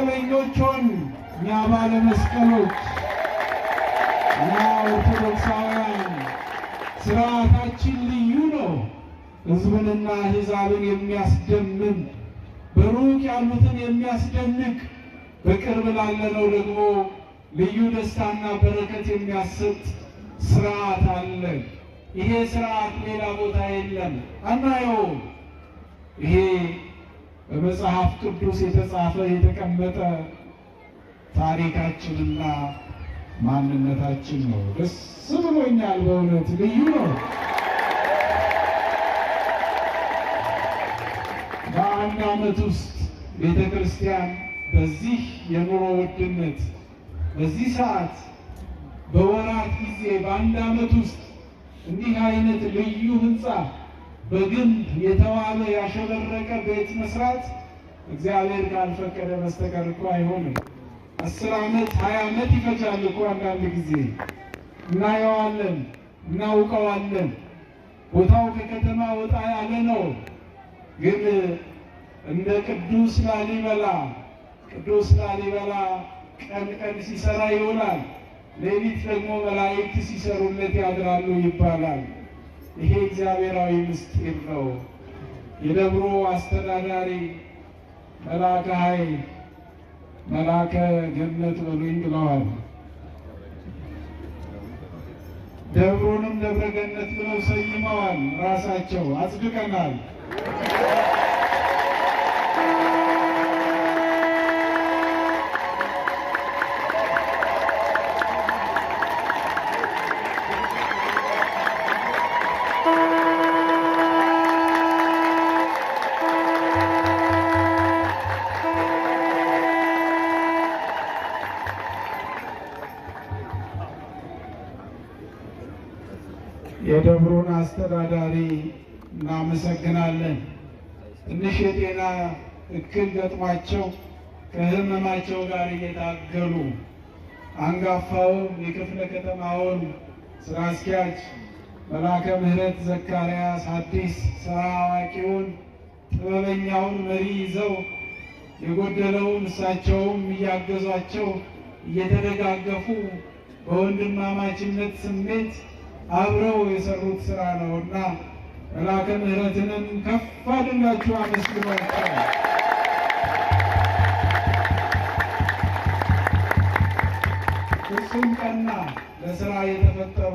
መስቀለኞች ሆን። እኛ ባለ መስቀሎች፣ እኛ ኦርቶዶክሳውያን ስርዓታችን ልዩ ነው። ሕዝብንና አሕዛብን የሚያስደምም በሩቅ ያሉትን የሚያስደንቅ በቅርብ ላለነው ደግሞ ልዩ ደስታና በረከት የሚያሰጥ ስርዓት አለ። ይሄ ስርዓት ሌላ ቦታ የለም፣ አናየውም። ይሄ በመጽሐፍ ቅዱስ የተጻፈ የተቀመጠ ታሪካችንና ማንነታችን ነው። ደስ ብሎኛል፣ በእውነት ልዩ ነው። በአንድ ዓመት ውስጥ ቤተ ክርስቲያን በዚህ የኑሮ ውድነት በዚህ ሰዓት በወራት ጊዜ በአንድ ዓመት ውስጥ እንዲህ አይነት ልዩ ህንፃ በግንብ የተዋበ ያሸበረቀ ቤት መስራት እግዚአብሔር ካልፈቀደ በስተቀር እኮ አይሆንም። 10 ዓመት 20 ዓመት ይፈጃል እኮ አንዳንድ ጊዜ። እናየዋለን፣ እናውቀዋለን። ቦታው ከከተማ ወጣ ያለ ነው። ግን እንደ ቅዱስ ላሊበላ ቀን ቀን ሲሰራ ይውላል፣ ሌሊት ደግሞ መላእክት ሲሰሩለት ያድራሉ ይባላል። ይሄ እግዚአብሔራዊ ምስጢር ነው። የደብሩ አስተዳዳሪ መልአከ ኃይል መልአከ ገነት በሉኝ ብለዋል። ደብሩንም ደብረ ገነት ብለው ሰይመዋል። ራሳቸው አጽድቀናል። የደብሩን አስተዳዳሪ እናመሰግናለን። ትንሽ የጤና እክል ገጥሟቸው ከህመማቸው ጋር እየታገሉ አንጋፋውን የክፍለ ከተማውን ስራ አስኪያጅ መልአከ ምሕረት ዘካርያስ ሐዲስ ስራ አዋቂውን ጥበበኛውን መሪ ይዘው የጎደለውን እሳቸውም እያገዟቸው እየተደጋገፉ በወንድማማችነት ስሜት አብረው የሰሩት ስራ ነውና መልአከ ምሕረትንም ከፍ አድርጋችሁ አመስግኗቸው። ፍጹም ቀና ለስራ የተፈጠሩ